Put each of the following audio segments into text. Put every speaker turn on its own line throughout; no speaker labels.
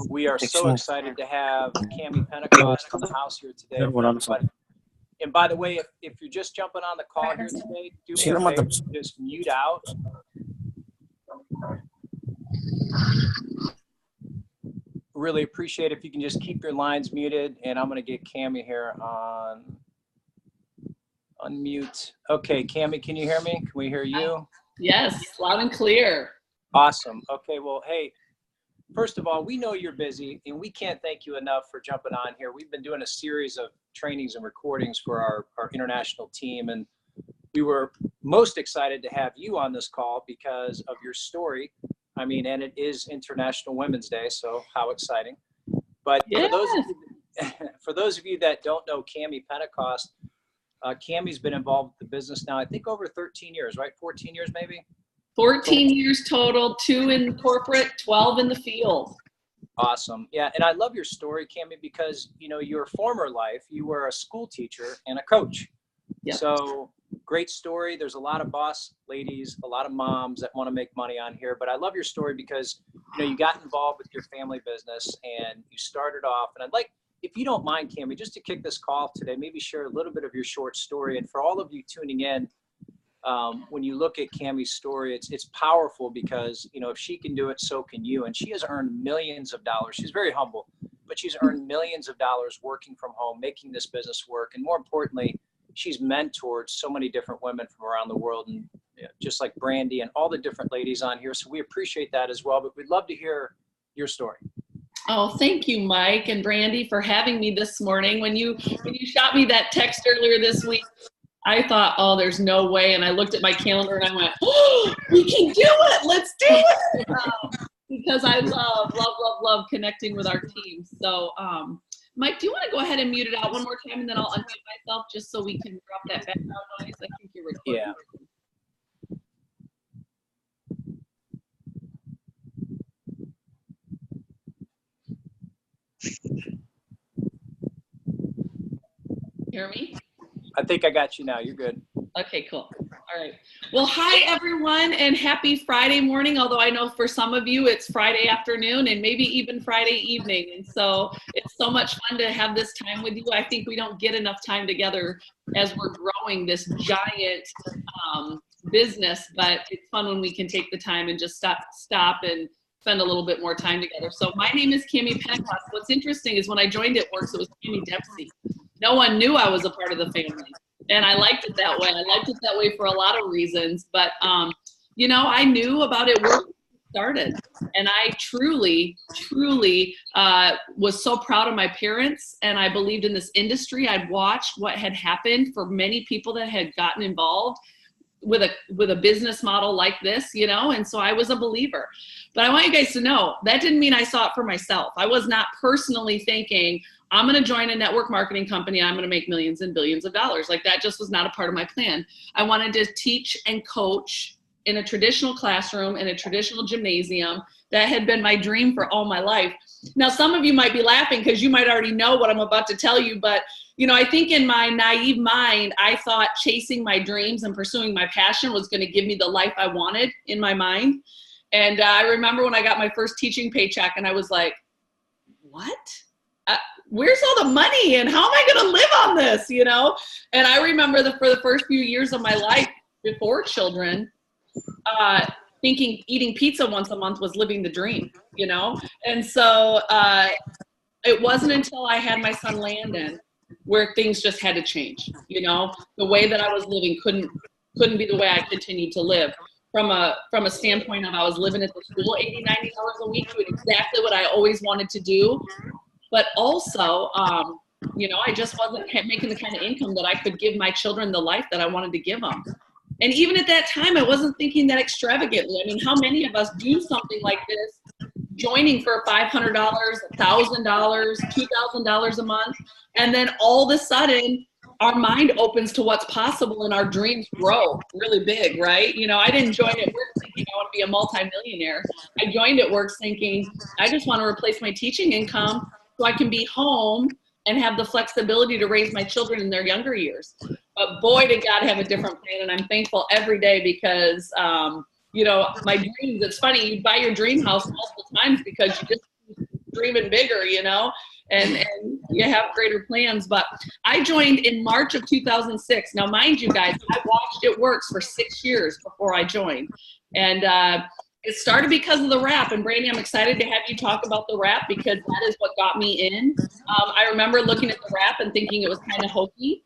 We are so excited to have Cami Pentecost in the house here today. And by the way, if you're just jumping on the call here today, do me a favor, just mute out. Really appreciate if you can just keep your lines muted, and I'm going to get Cami here on unmute. Okay, Cami, can you hear me? Can we hear you?
Yes, loud and clear.
Awesome. Okay, well, hey, first of all, we know you're busy, and we can't thank you enough for jumping on here. We've been doing a series of trainings and recordings for our international team, and we were most excited to have you on this call because of your story. I mean, and it is International Women's Day, so how exciting. But
yes.
For those of you that don't know Cami Pentecost, Cami's been involved with the business now, I think over 13 years, right? 14 years maybe?
14 years total, 2 in corporate, 12 in the field.
Awesome. Yeah, and I love your story, Cami, because, you know, your former life, you were a school teacher and a coach. Yep. So great story. There's a lot of boss ladies, a lot of moms that want to make money on here, but I love your story because, you know, you got involved with your family business and you started off, and I'd like, if you don't mind, Cami, just to kick this call today, maybe share a little bit of your short story. And for all of you tuning in, when you look at Cami's story, it's powerful because, you know, if she can do it, so can you. And she has earned millions of dollars. She's very humble, but she's earned millions of dollars working from home, making this business work. And more importantly, she's mentored so many different women from around the world, and you know, just like Brandy and all the different ladies on here. So we appreciate that as well, but we'd love to hear your story.
Oh, thank you, Mike and Brandy, for having me this morning. When you shot me that text earlier this week, I thought, oh, there's no way. And I looked at my calendar and I went, oh, we can do it. Let's do it. Because I love connecting with our team. So, Mike, do you want to go ahead and mute it out one more time, and then I'll unmute myself just so we can drop that background noise? I think you're recording.
Yeah.
Hear me?
I think I got you now. You're good.
Okay, cool. All right. Well, hi, everyone, and happy Friday morning, although I know for some of you it's Friday afternoon and maybe even Friday evening. And so it's so much fun to have this time with you. I think we don't get enough time together as we're growing this giant business, but it's fun when we can take the time and just stop and spend a little bit more time together. So my name is Cami Pentecost. What's interesting is when I joined at work, it was Cami Dempsey. No one knew I was a part of the family. And I liked it that way. I liked it that way for a lot of reasons. But, you know, I knew about it when it started. And I truly was so proud of my parents. And I believed in this industry. I'd watched what had happened for many people that had gotten involved with a business model like this, you know, and so I was a believer. But I want you guys to know that didn't mean I saw it for myself. I was not personally thinking, I'm going to join a network marketing company. I'm going to make millions and billions of dollars. Like, that just was not a part of my plan. I wanted to teach and coach in a traditional classroom, in a traditional gymnasium. That had been my dream for all my life. Now, some of you might be laughing because you might already know what I'm about to tell you, but you know, I think in my naive mind, I thought chasing my dreams and pursuing my passion was going to give me the life I wanted in my mind. And I remember when I got my first teaching paycheck and I was like, what? Where's all the money and how am I going to live on this, you know? And I remember for the first few years of my life before children, thinking eating pizza once a month was living the dream, you know? And so it wasn't until I had my son Landon where things just had to change, you know? The way that I was living couldn't be the way I continued to live. From a standpoint of I was living at the school $80, $90 a week, doing exactly what I always wanted to do. But also, you know, I just wasn't making the kind of income that I could give my children the life that I wanted to give them. And even at that time, I wasn't thinking that extravagantly. I mean, how many of us do something like this, joining for $500, $1,000, $2,000 a month, and then all of a sudden, our mind opens to what's possible and our dreams grow really big, right? You know, I didn't join at work thinking I want to be a multimillionaire. I joined at work thinking I just want to replace my teaching income so I can be home and have the flexibility to raise my children in their younger years. But boy, did God have a different plan. And I'm thankful every day because, you know, my dreams. It's funny, you buy your dream house multiple times because you just keep dreaming bigger, you know, and you have greater plans. But I joined in March of 2006. Now, mind you guys, I watched It Works for 6 years before I joined. And it started because of the wrap. And Brandy, I'm excited to have you talk about the wrap because that is what got me in. I remember looking at the wrap and thinking it was kind of hokey.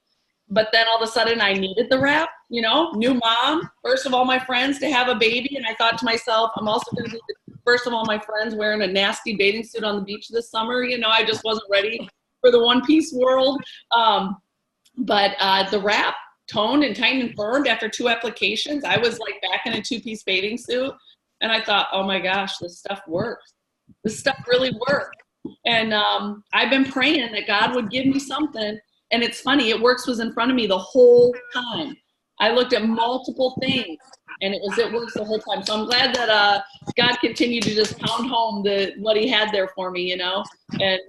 But then all of a sudden I needed the wrap, you know, new mom, first of all my friends to have a baby. And I thought to myself, I'm also going to be the first of all my friends wearing a nasty bathing suit on the beach this summer. You know, I just wasn't ready for the one-piece world. But the wrap toned and tightened and firmed after 2 applications. I was like back in a 2-piece bathing suit. And I thought, oh my gosh, this stuff works. This stuff really works. And I've been praying that God would give me something. And it's funny, It Works was in front of me the whole time. I looked at multiple things and it works the whole time. So I'm glad that God continued to just pound home what he had there for me, you know. And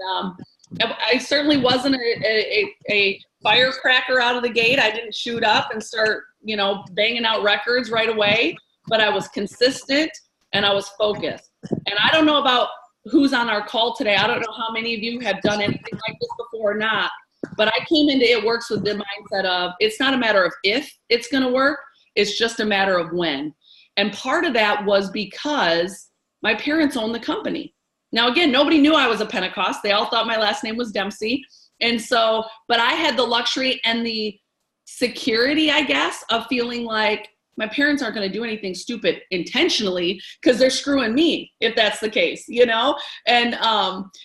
I certainly wasn't a firecracker out of the gate. I didn't shoot up and start, you know, banging out records right away, but I was consistent and I was focused. And I don't know about who's on our call today. I don't know how many of you have done anything like this before or not. But I came into It Works with the mindset of it's not a matter of if it's going to work, it's just a matter of when. And part of that was because my parents owned the company. Now, again, nobody knew I was a Pentecost. They all thought my last name was Dempsey. And so, but I had the luxury and the security, I guess, of feeling like my parents aren't going to do anything stupid intentionally because they're screwing me if that's the case, you know? And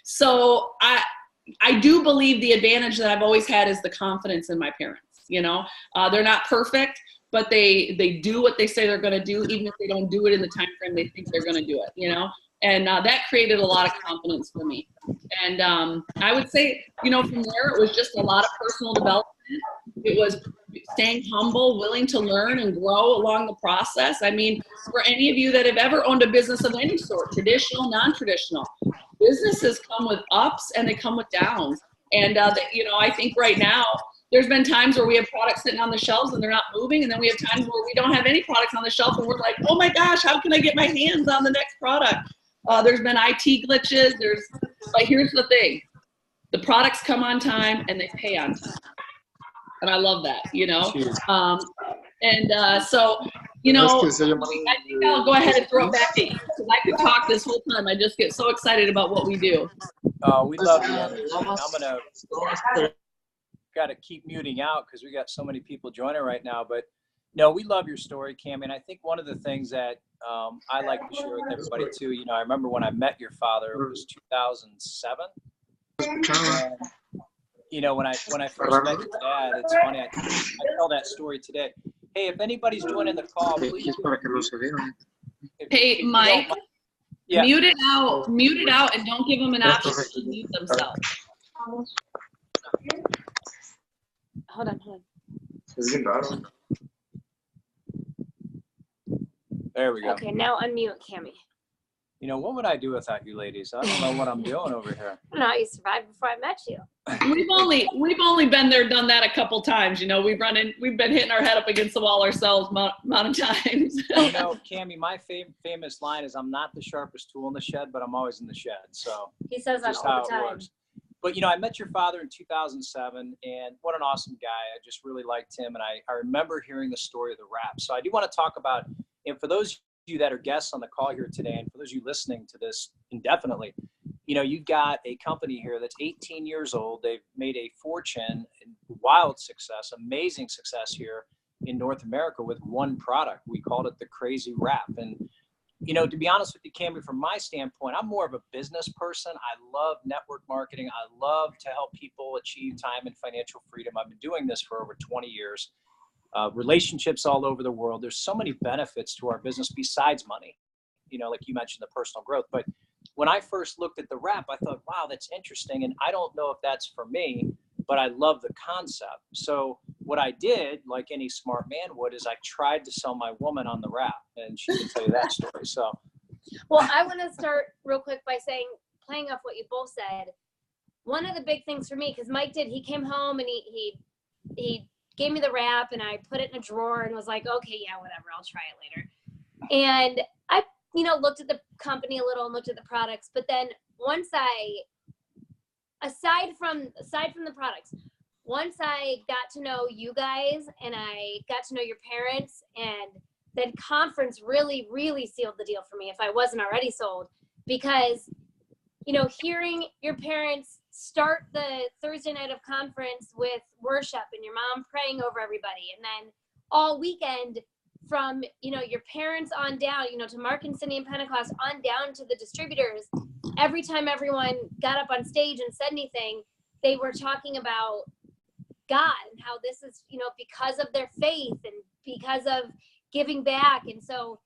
so I do believe the advantage that I've always had is the confidence in my parents. You know, they're not perfect, but they do what they say they're going to do, even if they don't do it in the time frame they think they're going to do it. You know, and that created a lot of confidence for me. And I would say, you know, from there it was just a lot of personal development. It was staying humble, willing to learn and grow along the process. I mean, for any of you that have ever owned a business of any sort, traditional, non-traditional, businesses come with ups and they come with downs. And, you know, I think right now there's been times where we have products sitting on the shelves and they're not moving. And then we have times where we don't have any products on the shelf and we're like, oh my gosh, how can I get my hands on the next product? There's been IT glitches. But here's the thing. The products come on time and they pay on time. And I love that, you know? So, you know, I think I'll go ahead and throw it back to you because I could talk this whole time. I just get so excited about what we do.
We love you. I'm got to keep muting out because we got so many people joining right now. But no, we love your story, Cammie. And I think one of the things that I like to share with everybody too, you know, I remember when I met your father, it was 2007. And, you know, when I first met your dad, it's funny, I tell that story today. Hey, if anybody's joining the call, please.
Hey, Mike, mute it out, and don't give them an option to mute themselves.
Hold on.
There we go.
Okay, now unmute Cammie.
You know, what would I do without you ladies? I don't know what I'm doing over here.
I don't know how you survived before I met you.
We've only been there, done that a couple times. You know, we've been hitting our head up against the wall ourselves amount of times.
You know, Cammie, my famous line is, "I'm not the sharpest tool in the shed, but I'm always in the shed." So
he says that all the time.
But you know, I met your father in 2007, and what an awesome guy! I just really liked him, and I remember hearing the story of the wrap. So I do want to talk about, and for those of you that are guests on the call here today, and for those of you listening to this indefinitely, you know, you've got a company here that's 18 years old. They've made a fortune and wild success, amazing success here in North America with one product. We called it the Crazy Wrap. And, you know, to be honest with you, Cammie, from my standpoint, I'm more of a business person. I love network marketing. I love to help people achieve time and financial freedom. I've been doing this for over 20 years. Relationships all over the world. There's so many benefits to our business besides money, you know, like you mentioned, the personal growth. But when I first looked at the wrap, I thought, wow, that's interesting. And I don't know if that's for me, but I love the concept. So what I did, like any smart man would, is I tried to sell my woman on the wrap, and she can tell you that story. So,
well, I want to start real quick by saying, playing off what you both said, one of the big things for me, because Mike he came home and he gave me the wrap and I put it in a drawer and was like, okay, yeah, whatever, I'll try it later. And I, looked at the company a little and looked at the products, but then once aside from the products, once I got to know you guys and I got to know your parents, and then conference really, really sealed the deal for me if I wasn't already sold, because, hearing your parents start the Thursday night of conference with worship and your mom praying over everybody, and then all weekend from, your parents on down, to Mark and Cindy and Pentecost on down to the distributors, every time everyone got up on stage and said anything, they were talking about God and how this is, because of their faith and because of giving back. And so,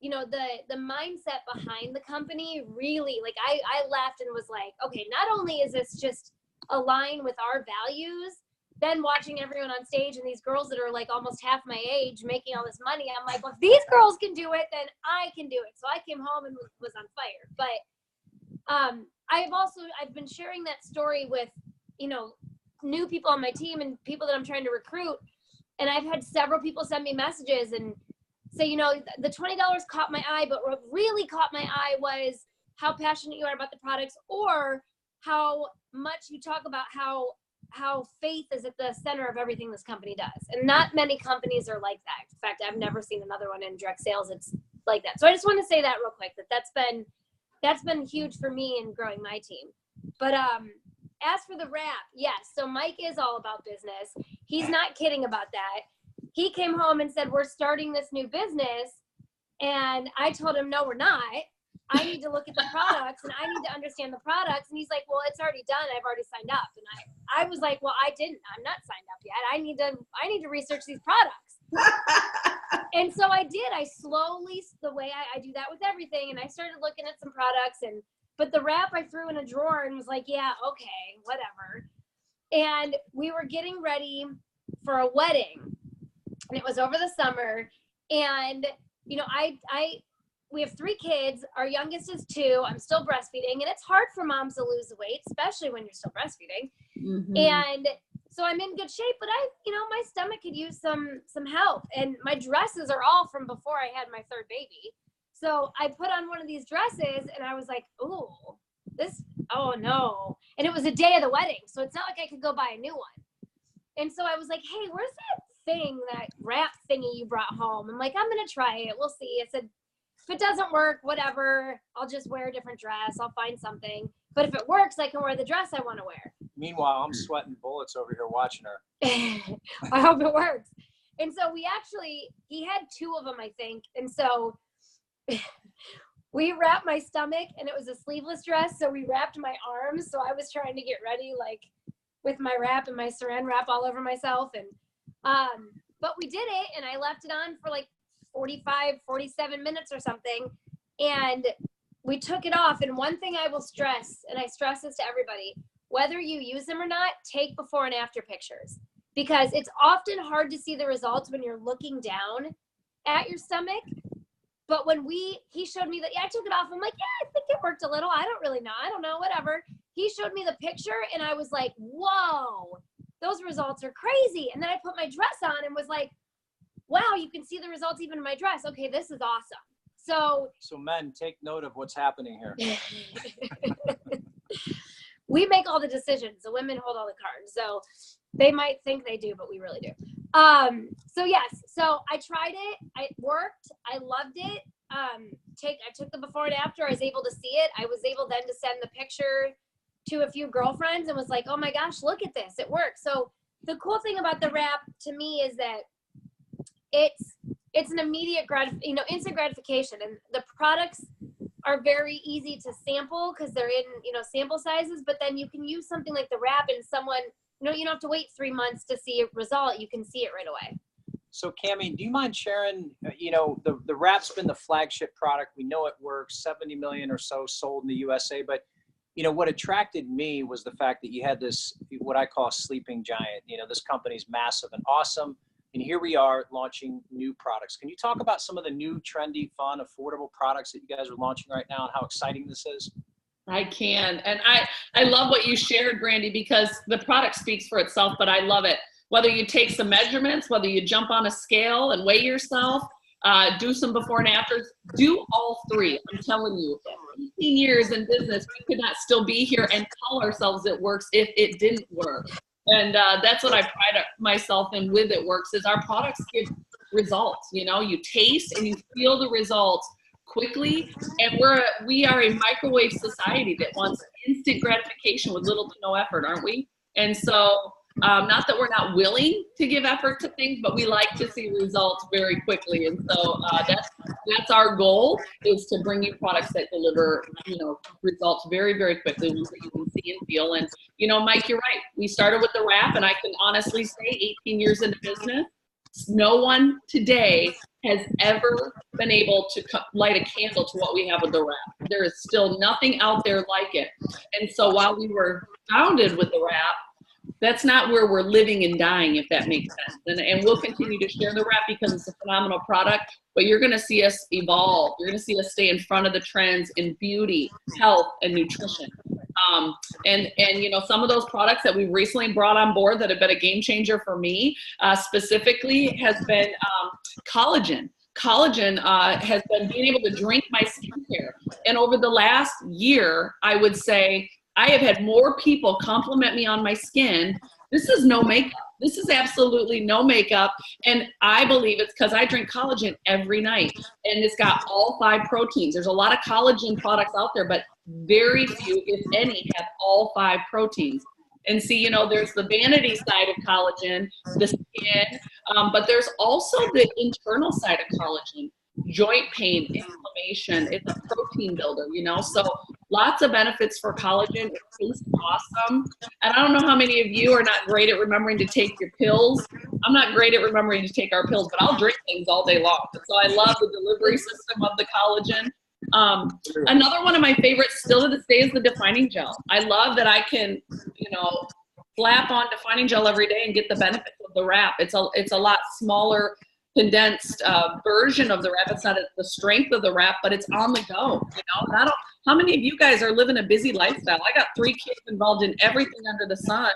the mindset behind the company really, like, I left and was like, okay, not only is this just aligned with our values, then watching everyone on stage and these girls that are like almost half my age making all this money, I'm like, well, if these girls can do it, then I can do it. So I came home and was on fire. But I've been sharing that story with, new people on my team and people that I'm trying to recruit. And I've had several people send me messages and say, the $20 caught my eye, but what really caught my eye was how passionate you are about the products, or how much you talk about how faith is at the center of everything this company does. And not many companies are like that. In fact, I've never seen another one in direct sales it's like that. So I just want to say that real quick, that's been huge for me in growing my team. But as for the wrap, yes. So Mike is all about business. He's not kidding about that. He came home and said, we're starting this new business. And I told him, no, we're not. I need to look at the products and I need to understand the products. And he's like, well, it's already done. I've already signed up. And I was like, well, I'm not signed up yet. I need to research these products. And so I did. I slowly, the way I do that with everything. And I started looking at some products, but the wrap I threw in a drawer and was like, yeah, okay, whatever. And we were getting ready for a wedding, and it was over the summer. And, we have 3 kids. Our youngest is 2. I'm still breastfeeding, and it's hard for moms to lose weight, especially when you're still breastfeeding. Mm-hmm. And so I'm in good shape, but my stomach could use some help. And my dresses are all from before I had my 3rd baby. So I put on one of these dresses and I was like, oh no. And it was a day of the wedding. So it's not like I could go buy a new one. And so I was like, hey, where's that wrap thingy you brought home? I'm like, I'm going to try it. We'll see. I said, if it doesn't work, whatever, I'll just wear a different dress. I'll find something. But if it works, I can wear the dress I want to wear.
Meanwhile, I'm sweating bullets over here watching her.
I hope it works. And so he had 2 of them, I think. And so we wrapped my stomach, and it was a sleeveless dress. So we wrapped my arms. So I was trying to get ready, like with my wrap and my saran wrap all over myself. And, but we did it, and I left it on for like 47 minutes or something. And we took it off. And one thing I will stress, and I stress this to everybody, whether you use them or not, take before and after pictures, because it's often hard to see the results when you're looking down at your stomach. But when he showed me that, I took it off. I'm like, yeah, I think it worked a little. I don't really know. I don't know, whatever. He showed me the picture and I was like, whoa, those results are crazy. And then I put my dress on and was like, wow, you can see the results even in my dress. Okay, this is awesome. So
men, take note of what's happening here.
We make all the decisions. The women hold all the cards. So they might think they do, but we really do. So yes, so I tried it. It worked. I loved it. I took the before and after. I was able to see it. I was able then to send the picture to a few girlfriends and was like, oh my gosh, look at this. It works. So the cool thing about the wrap to me is that it's an immediate instant gratification, and the products are very easy to sample because they're in, sample sizes, but then you can use something like the wrap and someone, you don't have to wait 3 months to see a result. You can see it right away.
So Cammie, do you mind sharing, the wrap's been the flagship product. We know it works, 70 million or so sold in the USA, but what attracted me was the fact that you had this, what I call a sleeping giant. This company's massive and awesome. And here we are launching new products. Can you talk about some of the new, trendy, fun, affordable products that you guys are launching right now and how exciting this is?
I can. And I love what you shared, Brandy, because the product speaks for itself, but I love it. Whether you take some measurements, whether you jump on a scale and weigh yourself, do some before and afters, do all three. I'm telling you, 18 years in business, we could not still be here and call ourselves It Works if it didn't work. And that's what I pride myself in with It Works, is our products give results. You know, you taste and you feel the results quickly, and we are a microwave society that wants instant gratification with little to no effort, aren't we? And so not that we're not willing to give effort to things, but we like to see results very quickly. And so that's our goal, is to bring you products that deliver, you know, results very, very quickly, ones that you can see and feel. And, you know, Mike, you're right. We started with the wrap, and I can honestly say 18 years into business, no one today has ever been able to light a candle to what we have with the wrap. There is still nothing out there like it. And so while we were founded with the wrap, that's not where we're living and dying, if that makes sense. And we'll continue to share the wrap because it's a phenomenal product, but you're gonna see us evolve. You're gonna see us stay in front of the trends in beauty, health, and nutrition. And you know, some of those products that we've recently brought on board that have been a game changer for me, specifically has been collagen. Collagen has been being able to drink my skincare. And over the last year, I would say, I have had more people compliment me on my skin. This is no makeup. This is absolutely no makeup. And I believe it's because I drink collagen every night. And it's got all 5 proteins. There's a lot of collagen products out there, but very few, if any, have all 5 proteins. And see, you know, there's the vanity side of collagen, the skin, but there's also the internal side of collagen. Joint pain, inflammation, it's a protein builder, you know, so lots of benefits for collagen. It tastes awesome. And I don't know how many of you are not great at remembering to take your pills. I'm not great at remembering to take our pills, but I'll drink things all day long. So I love the delivery system of the collagen. Another one of my favorites still to this day is the defining gel. I love that I can, you know, slap on defining gel every day and get the benefits of the wrap. It's a lot smaller, condensed version of the wrap. It's not the strength of the wrap, but it's on the go. You know, how many of you guys are living a busy lifestyle? I got 3 kids involved in everything under the sun,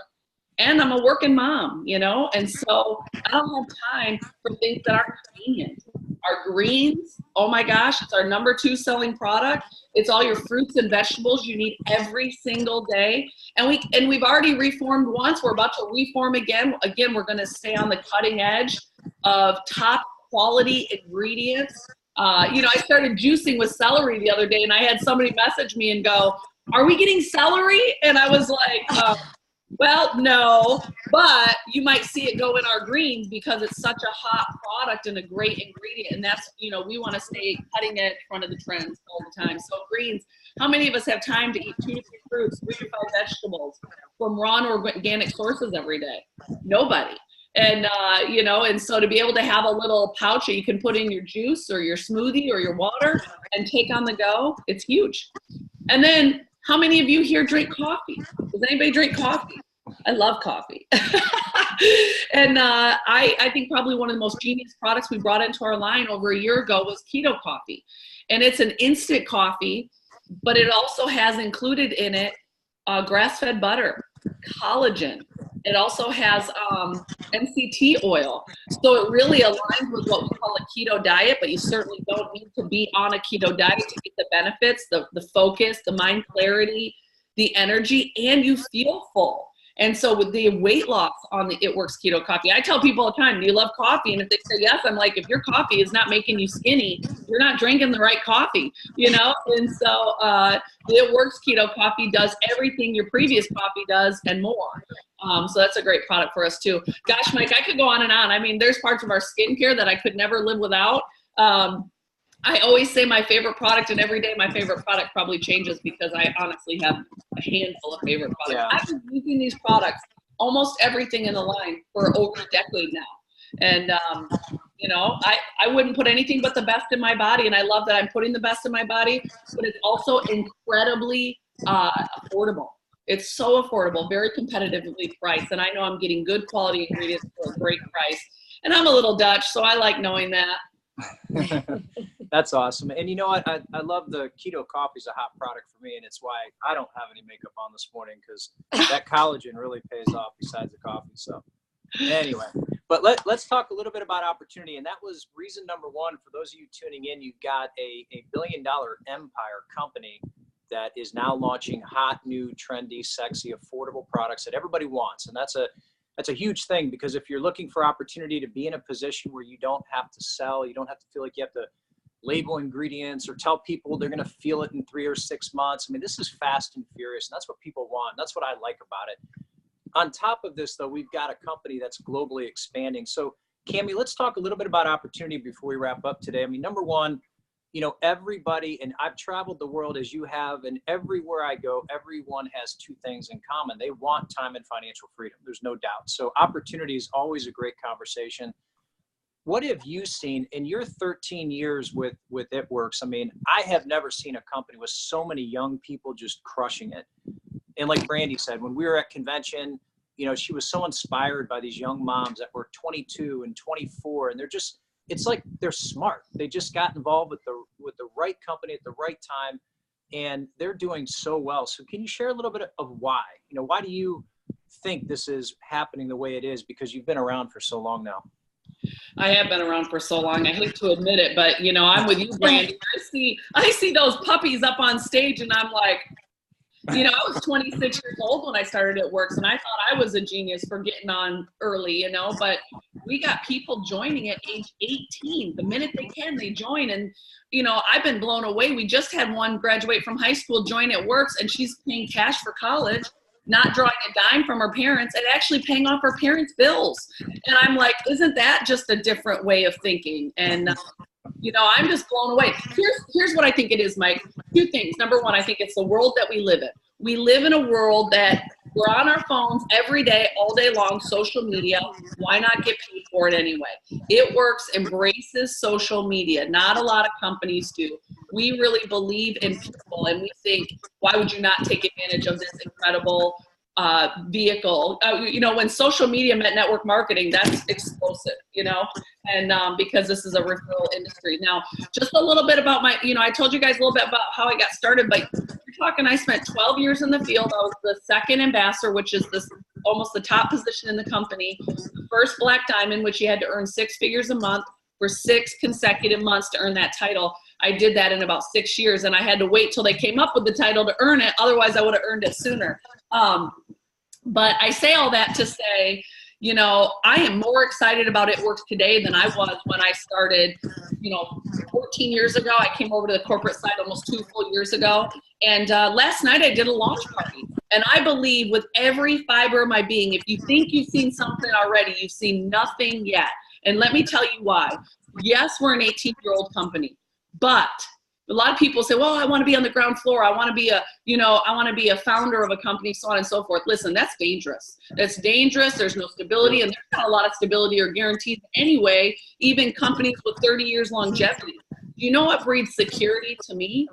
and I'm a working mom, you know, and so I don't have time for things that aren't convenient. Our greens, oh my gosh, it's our number 2 selling product. It's all your fruits and vegetables you need every single day. And we've already reformed once. We're about to reform again. Again, we're going to stay on the cutting edge of top quality ingredients. You know, I started juicing with celery the other day, and I had somebody message me and go, "Are we getting celery?" And I was like, well, no, but you might see it go in our greens because it's such a hot product and a great ingredient. And that's, you know, we want to stay cutting edge front of the trends all the time. So greens, how many of us have time to eat 2 to 3 fruits, 3 to 5 vegetables from raw and organic sources every day? Nobody. And, you know, and so to be able to have a little pouch that you can put in your juice or your smoothie or your water and take on the go, it's huge. And then how many of you here drink coffee? Does anybody drink coffee? I love coffee. And I think probably one of the most genius products we brought into our line over a year ago was keto coffee. And it's an instant coffee, but it also has included in it grass-fed butter, collagen. It also has MCT oil. So it really aligns with what we call a keto diet, but you certainly don't need to be on a keto diet to get the benefits, the focus, the mind clarity, the energy, and you feel full. And so with the weight loss on the It Works Keto Coffee, I tell people all the time, do you love coffee? And if they say yes, I'm like, if your coffee is not making you skinny, you're not drinking the right coffee, you know? And so the It Works Keto Coffee does everything your previous coffee does and more. So that's a great product for us too. Gosh, Mike, I could go on and on. I mean, there's parts of our skincare that I could never live without. I always say my favorite product, and every day my favorite product probably changes because I honestly have a handful of favorite products. Yeah. I've been using these products, almost everything in the line, for over a decade now. And, you know, I wouldn't put anything but the best in my body, and I love that I'm putting the best in my body, but it's also incredibly affordable. It's so affordable, very competitively priced, and I know I'm getting good quality ingredients for a great price. And I'm a little Dutch, so I like knowing that.
That's awesome. And you know what? I love the keto coffee is a hot product for me, and it's why I don't have any makeup on this morning, because that collagen really pays off besides the coffee. So anyway, But let's talk a little bit about opportunity. And that was reason number one. For those of you tuning in, you've got a billion-dollar empire company that is now launching hot, new, trendy, sexy, affordable products that everybody wants. And that's a huge thing, because if you're looking for opportunity to be in a position where you don't have to sell, you don't have to feel like you have to label ingredients or tell people they're going to feel it in 3 or 6 months. I mean, this is fast and furious, and that's what people want. That's what I like about it. On top of this, though, we've got a company that's globally expanding. So, Cammie, let's talk a little bit about opportunity before we wrap up today. I mean, number one, you know, everybody, and I've traveled the world as you have, and everywhere I go, everyone has two things in common. They want time and financial freedom. There's no doubt. So opportunity is always a great conversation. What have you seen in your 13 years with It Works? I mean, I have never seen a company with so many young people just crushing it. And like Brandy said, when we were at convention, you know, she was so inspired by these young moms that were 22 and 24, and they're just, it's like they're smart. They just got involved with the right company at the right time, and they're doing so well. So can you share a little bit of why? You know, why do you think this is happening the way it is? Because you've been around for so long now.
I have been around for so long. I hate to admit it, but you know, I'm with you, Brandy. I see those puppies up on stage, and I'm like, you know, I was 26 years old when I started It Works, and I thought I was a genius for getting on early, you know, but we got people joining at age 18. The minute they can, they join. And, you know, I've been blown away. We just had one graduate from high school join It Works, and she's paying cash for college, not drawing a dime from her parents, and actually paying off her parents' bills. And I'm like, isn't that just a different way of thinking? And, you know, I'm just blown away. Here's what I think it is, Mike. Two things. Number one, I think it's the world that we live in. We live in a world that we're on our phones every day, all day long, social media. Why not get paid for it anyway? It Works embraces social media. Not a lot of companies do. We really believe in people, and we think, why would you not take advantage of this incredible vehicle? You know, when social media met network marketing, that's explosive, you know, and because this is a referral industry. Now, just a little bit about my, you know, I told you guys a little bit about how I got started, but you're talking, I spent 12 years in the field. I was the second ambassador, which is this almost the top position in the company. The first Black Diamond, which you had to earn 6 figures a month for 6 consecutive months to earn that title. I did that in about 6 years, and I had to wait till they came up with the title to earn it. Otherwise, I would have earned it sooner. But I say all that to say, you know, I am more excited about It Works today than I was when I started, you know, 14 years ago. I came over to the corporate side almost 2 full years ago. And last night I did a launch party. And I believe with every fiber of my being, if you think you've seen something already, you've seen nothing yet. And let me tell you why. Yes, we're an 18-year-old company, but a lot of people say, well, I want to be on the ground floor. I want to be a, you know, I want to be a founder of a company, so on and so forth. Listen, that's dangerous. That's dangerous. There's no stability, and there's not a lot of stability or guarantees anyway, even companies with 30 years longevity. You know what breeds security to me?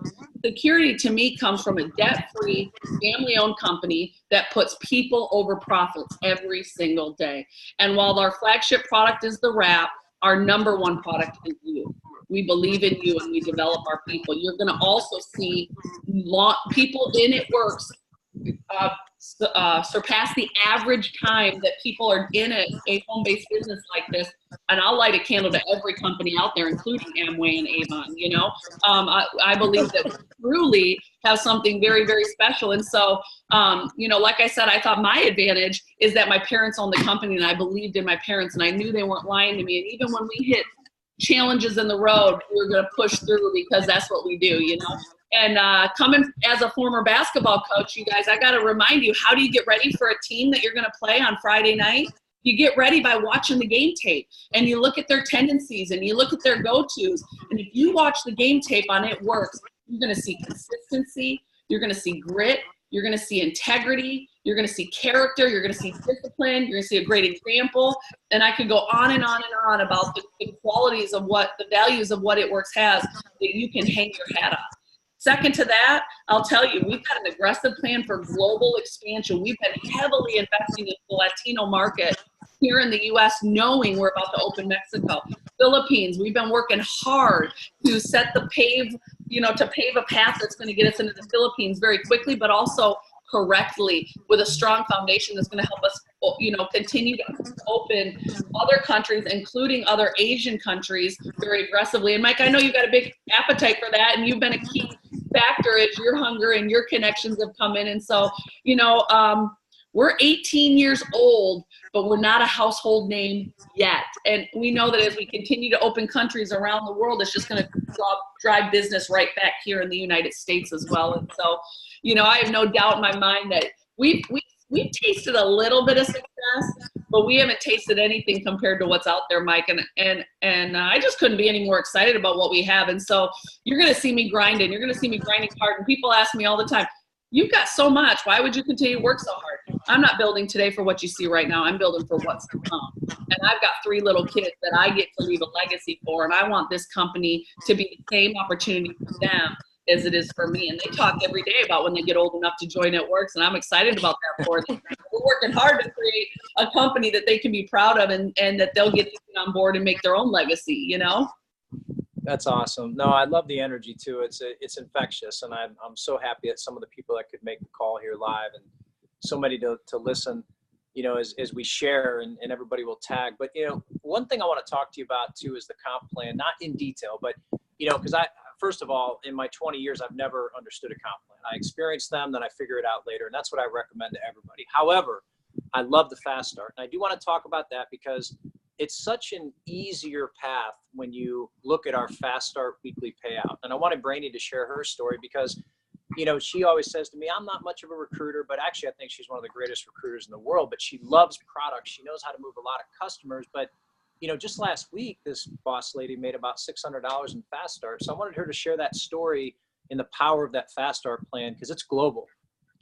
Security to me comes from a debt-free, family-owned company that puts people over profits every single day. And while our flagship product is the wrap, our number one product is you. We believe in you, and we develop our people. You're going to also see people in It Works surpass the average time that people are in a home-based business like this. And I'll light a candle to every company out there, including Amway and Avon. You know, I believe that we truly have something very, very special. And so, you know, like I said, I thought my advantage is that my parents owned the company, and I believed in my parents, and I knew they weren't lying to me. And even when we hit challenges in the road, we were going to push through, because that's what we do, you know. And coming as a former basketball coach, you guys, I got to remind you, how do you get ready for a team that you're going to play on Friday night? You get ready by watching the game tape, and you look at their tendencies, and you look at their go-tos. And if you watch the game tape on It Works, you're going to see consistency, you're going to see grit, you're going to see integrity, you're going to see character, you're going to see discipline, you're going to see a great example. And I could go on and on and on about the qualities of what, the values of what It Works has that you can hang your hat on. Second to that, I'll tell you, we've got an aggressive plan for global expansion. We've been heavily investing in the Latino market here in the U.S., knowing we're about to open Mexico. Philippines, we've been working hard to set the pave a path that's going to get us into the Philippines very quickly, but also correctly with a strong foundation that's going to help us, you know, continue to open other countries, including other Asian countries, very aggressively. And Mike, I know you've got a big appetite for that, and you've been a key factor as your hunger and your connections have come in. And so, you know, we're 18 years old, but we're not a household name yet. And we know that as we continue to open countries around the world, it's just going to drive business right back here in the United States as well. And so, you know, I have no doubt in my mind that we've tasted a little bit of success, but we haven't tasted anything compared to what's out there, Mike. And I just couldn't be any more excited about what we have. And so you're going to see me grinding. You're going to see me grinding hard. And people ask me all the time, you've got so much. Why would you continue to work so hard? I'm not building today for what you see right now. I'm building for what's to come. And I've got 3 little kids that I get to leave a legacy for. And I want this company to be the same opportunity for them as it is for me. And they talk every day about when they get old enough to join It Works. And I'm excited about that for them. We're working hard to create a company that they can be proud of and that they'll get to get on board and make their own legacy, you know?
That's awesome. No, I love the energy too. It's infectious, and I'm so happy that some of the people that could make the call here live, and so many to listen, you know, as we share, and everybody will tag. But you know, one thing I want to talk to you about too is the comp plan, not in detail, but you know, because first of all, in my 20 years, I've never understood a comp plan. I experienced them, then I figure it out later, and that's what I recommend to everybody. However, I love the fast start, and I do want to talk about that because it's such an easier path when you look at our fast start weekly payout. And I wanted Brainy to share her story because, you know, she always says to me, I'm not much of a recruiter, but actually I think she's one of the greatest recruiters in the world, but she loves products. She knows how to move a lot of customers. But, you know, just last week, this boss lady made about $600 in fast start. So I wanted her to share that story and the power of that fast start plan because it's global.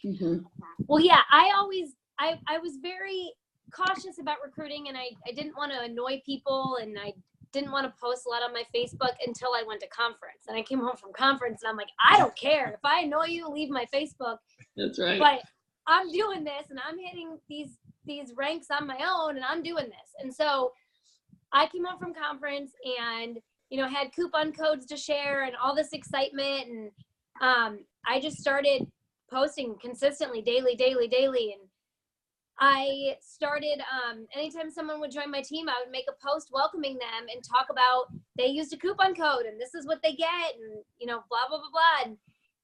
Mm-hmm. Well, yeah, I was very cautious about recruiting, and I didn't want to annoy people, and I didn't want to post a lot on my Facebook until I went to conference. And I came home from conference and I'm like, I don't care. If I annoy you, leave my Facebook.
That's right.
But I'm doing this, and I'm hitting these ranks on my own, and I'm doing this. And so I came home from conference and, you know, had coupon codes to share and all this excitement. And I just started posting consistently, daily. And I started, anytime someone would join my team, I would make a post welcoming them and talk about they used a coupon code and this is what they get, and, you know, blah, blah, blah, blah. And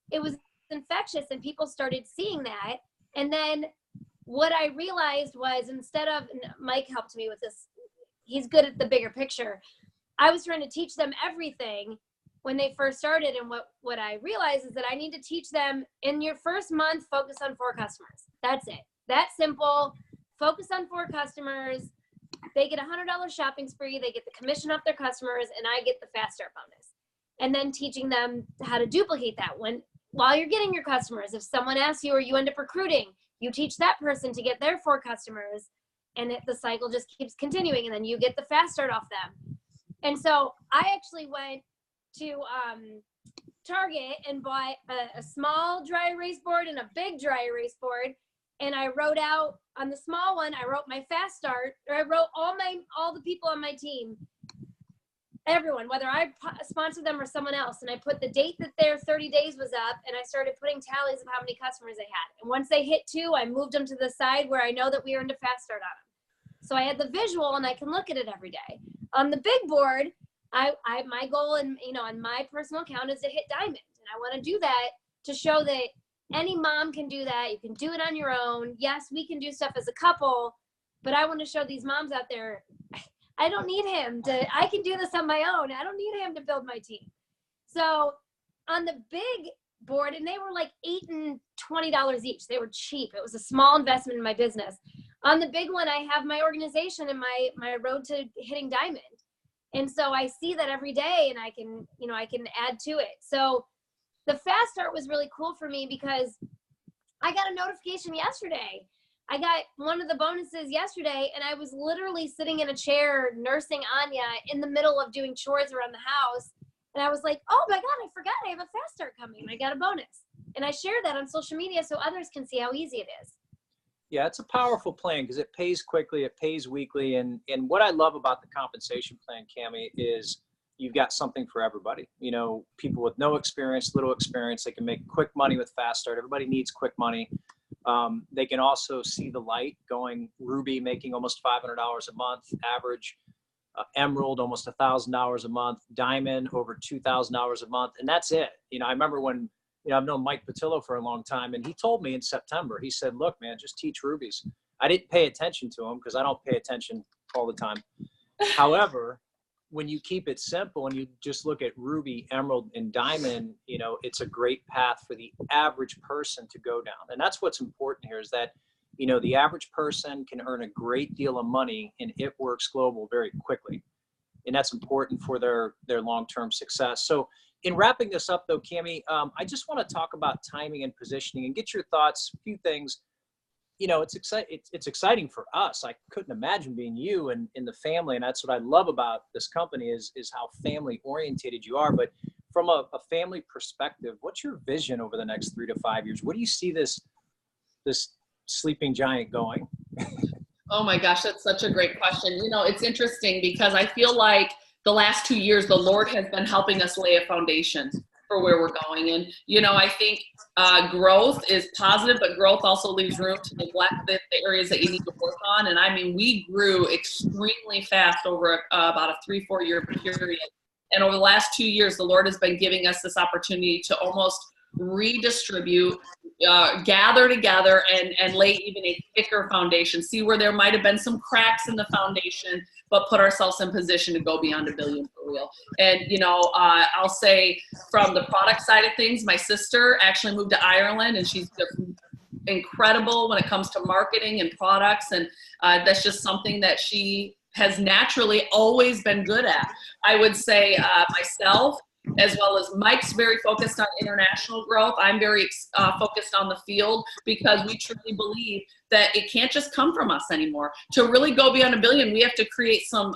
it was infectious, and people started seeing that. And then what I realized was, instead of, Mike helped me with this, he's good at the bigger picture. I was trying to teach them everything when they first started. And what I realized is that I need to teach them, in your first month, focus on 4 customers. That's it. That simple. Focus on 4 customers. They get a $100 shopping spree. They get the commission off their customers, and I get the fast start bonus. And then teaching them how to duplicate that while you're getting your customers. If someone asks you or you end up recruiting, you teach that person to get their 4 customers, and the cycle just keeps continuing, and then you get the fast start off them. And so I actually went to Target and bought a small dry erase board and a big dry erase board. And I wrote out on the small one, I wrote my fast start, or I wrote all the people on my team, everyone, whether I sponsored them or someone else. And I put the date that their 30 days was up, and I started putting tallies of how many customers they had. And once they hit 2, I moved them to the side where I know that we earned a fast start on them. So I had the visual, and I can look at it every day. On the big board, my goal, and on my personal account, is to hit diamond. And I want to do that to show that any mom can do that. You can do it on your own. Yes, we can do stuff as a couple, but I want to show these moms out there, I don't need him I can do this on my own. I don't need him to build my team. So on the big board, and they were like $8 and $20 each. They were cheap. It was a small investment in my business. On the big one, I have my organization and my road to hitting diamond. And so I see that every day, and I can add to it. So the fast start was really cool for me because I got a notification yesterday. I got one of the bonuses yesterday, and I was literally sitting in a chair nursing Anya in the middle of doing chores around the house. And I was like, oh my God, I forgot I have a fast start coming. I got a bonus. And I share that on social media so others can see how easy it is.
Yeah, it's a powerful plan because it pays quickly, it pays weekly. And what I love about the compensation plan, Cammie, is you've got something for everybody. You know, people with no experience, little experience, they can make quick money with fast start. Everybody needs quick money. They can also see the light going. Ruby making almost $500 a month average, Emerald almost $1,000 a month, Diamond over $2,000 a month, and that's it. I remember when I've known Mike Patillo for a long time, and he told me in September, he said, "Look, man, just teach rubies." I didn't pay attention to him because I don't pay attention all the time. However, when you keep it simple and you just look at Ruby, Emerald, and Diamond, it's a great path for the average person to go down. And that's what's important here is that, the average person can earn a great deal of money in It Works Global very quickly. And that's important for their long-term success. So in wrapping this up though, Cammie, I just want to talk about timing and positioning and get your thoughts, a few things. It's exciting for us. I couldn't imagine being you and in the family. And that's what I love about this company is how family orientated you are. But from a family perspective, what's your vision over the next 3 to 5 years? Where do you see this sleeping giant going?
Oh my gosh, that's such a great question. It's interesting because I feel like the last 2 years, the Lord has been helping us lay a foundation for where we're going. And, I think growth is positive, but growth also leaves room to neglect the areas that you need to work on. And I mean, we grew extremely fast over about a 3-4 year period. And over the last 2 years, the Lord has been giving us this opportunity to almost redistribute, gather together and lay even a thicker foundation, see where there might have been some cracks in the foundation, but put ourselves in position to go beyond $1 billion for real. And, I'll say from the product side of things, my sister actually moved to Ireland and she's incredible when it comes to marketing and products. And that's just something that she has naturally always been good at. I would say myself, as well as Mike's very focused on international growth. I'm very focused on the field because we truly believe that it can't just come from us anymore. To really go beyond $1 billion, we have to create some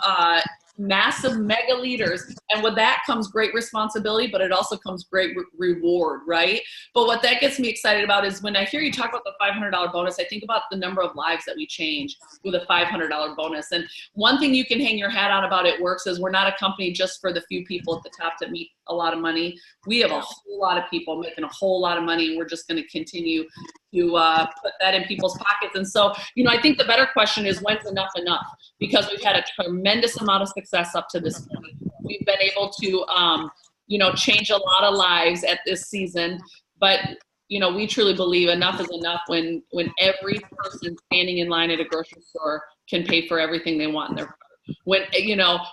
massive mega leaders. And with that comes great responsibility, but it also comes great reward, right? But what that gets me excited about is when I hear you talk about the $500 bonus, I think about the number of lives that we change with a $500 bonus. And one thing you can hang your hat on about It Works is we're not a company just for the few people at the top that make a lot of money. We have a whole lot of people making a whole lot of money, and we're just going to continue to put that in people's pockets. And so, I think the better question is when's enough enough? Because we've had a tremendous amount of success up to this point. We've been able to, change a lot of lives at this season, but we truly believe enough is enough when every person standing in line at a grocery store can pay for everything they want in their car. When,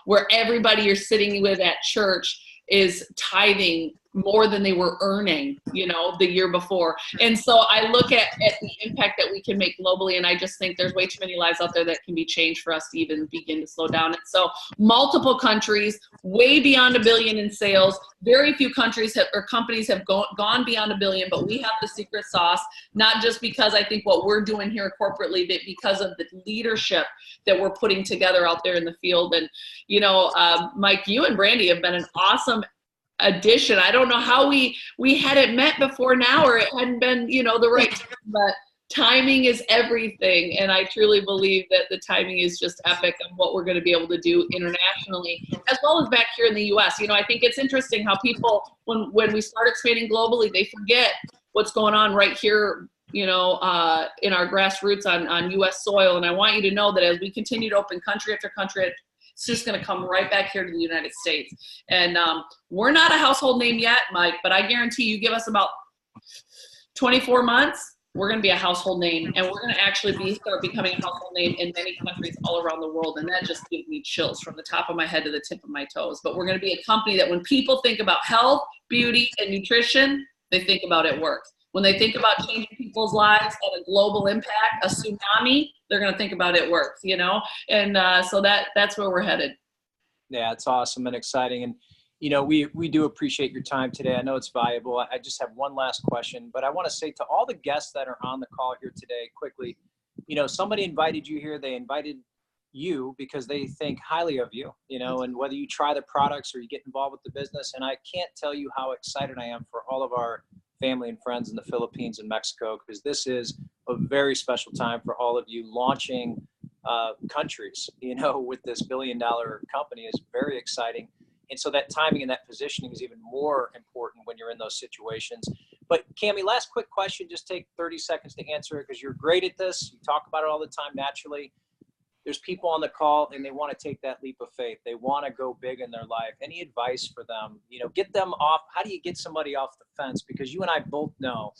where everybody you're sitting with at church is tithing more than they were earning, the year before. And so I look at the impact that we can make globally, and I just think there's way too many lives out there that can be changed for us to even begin to slow down. And so multiple countries, way beyond $1 billion in sales. Very few countries or companies have gone beyond $1 billion, but we have the secret sauce, not just because I think what we're doing here corporately, but because of the leadership that we're putting together out there in the field. And, Mike, you and Brandy have been an awesome addition. I don't know how we hadn't met before now, or it hadn't been, the right time, but timing is everything. And I truly believe that the timing is just epic on what we're going to be able to do internationally, as well as back here in the US. I think it's interesting how people, when we start expanding globally, they forget what's going on right here, in our grassroots on US soil. And I want you to know that as we continue to open country after country, it's just going to come right back here to the United States. And we're not a household name yet, Mike, but I guarantee you give us about 24 months, we're going to be a household name, and we're going to actually start becoming a household name in many countries all around the world. And that just gives me chills from the top of my head to the tip of my toes. But we're going to be a company that when people think about health, beauty, and nutrition, they think about It Works. When they think about changing people's lives at a global impact, a tsunami, they're going to think about It Works, And so that's where we're headed.
Yeah, it's awesome and exciting. And, we do appreciate your time today. I know it's valuable. I just have one last question, but I want to say to all the guests that are on the call here today, quickly, somebody invited you here. They invited you because they think highly of you, and whether you try the products or you get involved with the business. And I can't tell you how excited I am for all of our family and friends in the Philippines and Mexico, because this is a very special time for all of you launching countries, with this $1 billion company is very exciting. And so that timing and that positioning is even more important when you're in those situations. But Cammie, last quick question, just take 30 seconds to answer it because you're great at this. You talk about it all the time naturally. There's people on the call and they want to take that leap of faith. They want to go big in their life. Any advice for them? You know, get them off. How do you get somebody off the fence? Because you and I both know,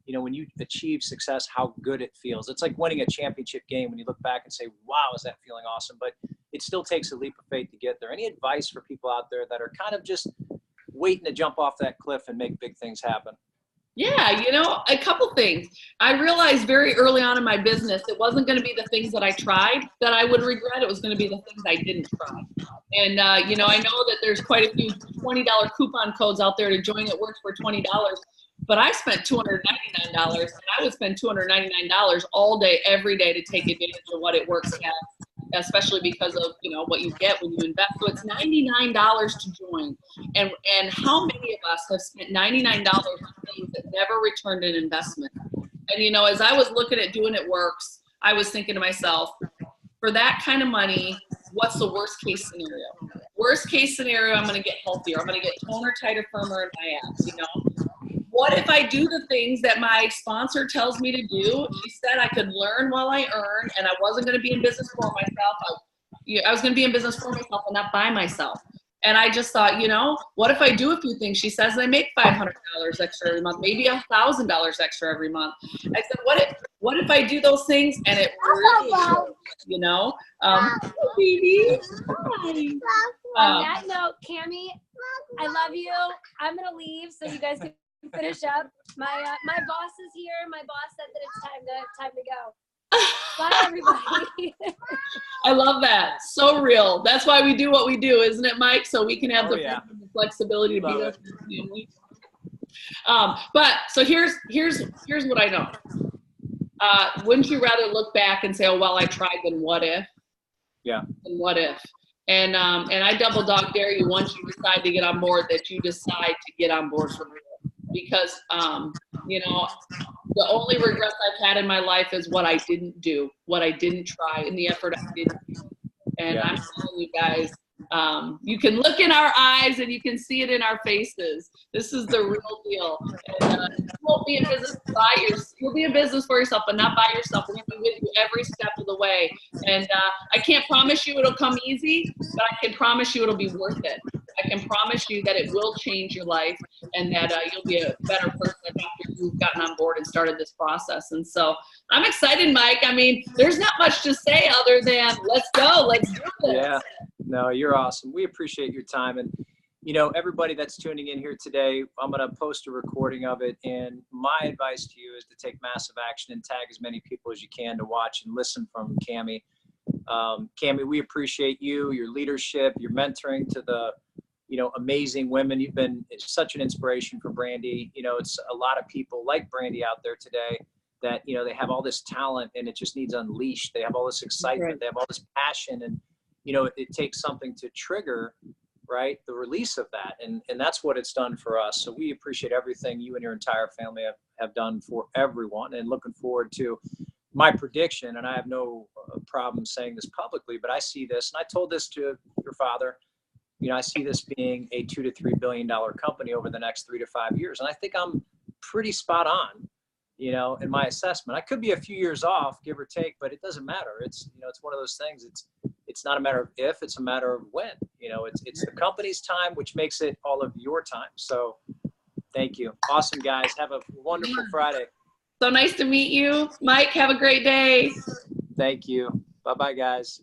you know, when you achieve success, how good it feels. It's like winning a championship game when you look back and say, wow, is that feeling awesome? But it still takes a leap of faith to get there. Any advice for people out there that are kind of just waiting to jump off that cliff and make big things happen?
Yeah, you know, a couple things. I realized very early on in my business, it wasn't going to be the things that I tried that I would regret. It was going to be the things I didn't try. And, you know, I know that there's quite a few $20 coupon codes out there to join that works for $20, but I spent $299 and I would spend $299 all day, every day to take advantage of what it works at, especially because of, you know, what you get when you invest. So it's $99 to join. And how many of us have spent $99 on things that never returned an investment? And, you know, as I was looking at doing it works, I was thinking to myself, for that kind of money, what's the worst case scenario? Worst case scenario, I'm going to get healthier. I'm going to get toner, tighter, firmer in my abs, you know? What if I do the things that my sponsor tells me to do? She said I could learn while I earn, and I wasn't going to be in business for myself. I was going to be in business for myself and not by myself. And I just thought, you know, what if I do a few things? She says I make $500 extra every month, maybe $1,000 extra every month. I said, what if I do those things and it really works, you know? Baby.
On that note, Cammie, I love you. I'm gonna leave so you guys can finish up. My boss is here. My boss said that it's time to go. Bye, everybody.
I love that. So real. That's why we do what we do, isn't it, Mike? So we can have the flexibility to be there for the family. But so here's what I know. Wouldn't you rather look back and say, oh, well, I tried, then what if?
Yeah.
And what if? And I double dog dare you, once you decide to get on board, that you decide to get on board for real. Because, you know, the only regrets I've had in my life is what I didn't do, what I didn't try, and the effort I didn't do. And I'm telling you guys, you can look in our eyes and you can see it in our faces. This is the real deal. And you won't be in business you'll be in business for yourself, but not by yourself. We're going to be with you every step of the way. And I can't promise you it'll come easy, but I can promise you it'll be worth it. I can promise you that it will change your life and that you'll be a better person after you've gotten on board and started this process. And so I'm excited, Mike. I mean, there's not much to say other than let's go, let's do this.
Yeah, no, you're awesome. We appreciate your time. And, you know, everybody that's tuning in here today, I'm going to post a recording of it. And my advice to you is to take massive action and tag as many people as you can to watch and listen from Cammie. Cammie, we appreciate you, your leadership, your mentoring to the, you know, amazing women. You've been such an inspiration for Brandy. You know, it's a lot of people like Brandy out there today that, you know, they have all this talent and it just needs unleashed. They have all this excitement. Right. They have all this passion and, you know, it takes something to trigger, right, the release of that. And that's what it's done for us. So we appreciate everything you and your entire family have done for everyone, and looking forward to my prediction. And I have no problem saying this publicly, but I see this, and I told this to your father, you know, I see this being a $2 to $3 billion company over the next 3 to 5 years. And I think I'm pretty spot on, you know, in my assessment. I could be a few years off, give or take, but it doesn't matter. It's, you know, it's one of those things. It's not a matter of if, it's a matter of when. You know, it's the company's time, which makes it all of your time. So thank you. Awesome, guys. Have a wonderful Friday.
So nice to meet you, Mike. Have a great day.
Thank you. Bye-bye, guys.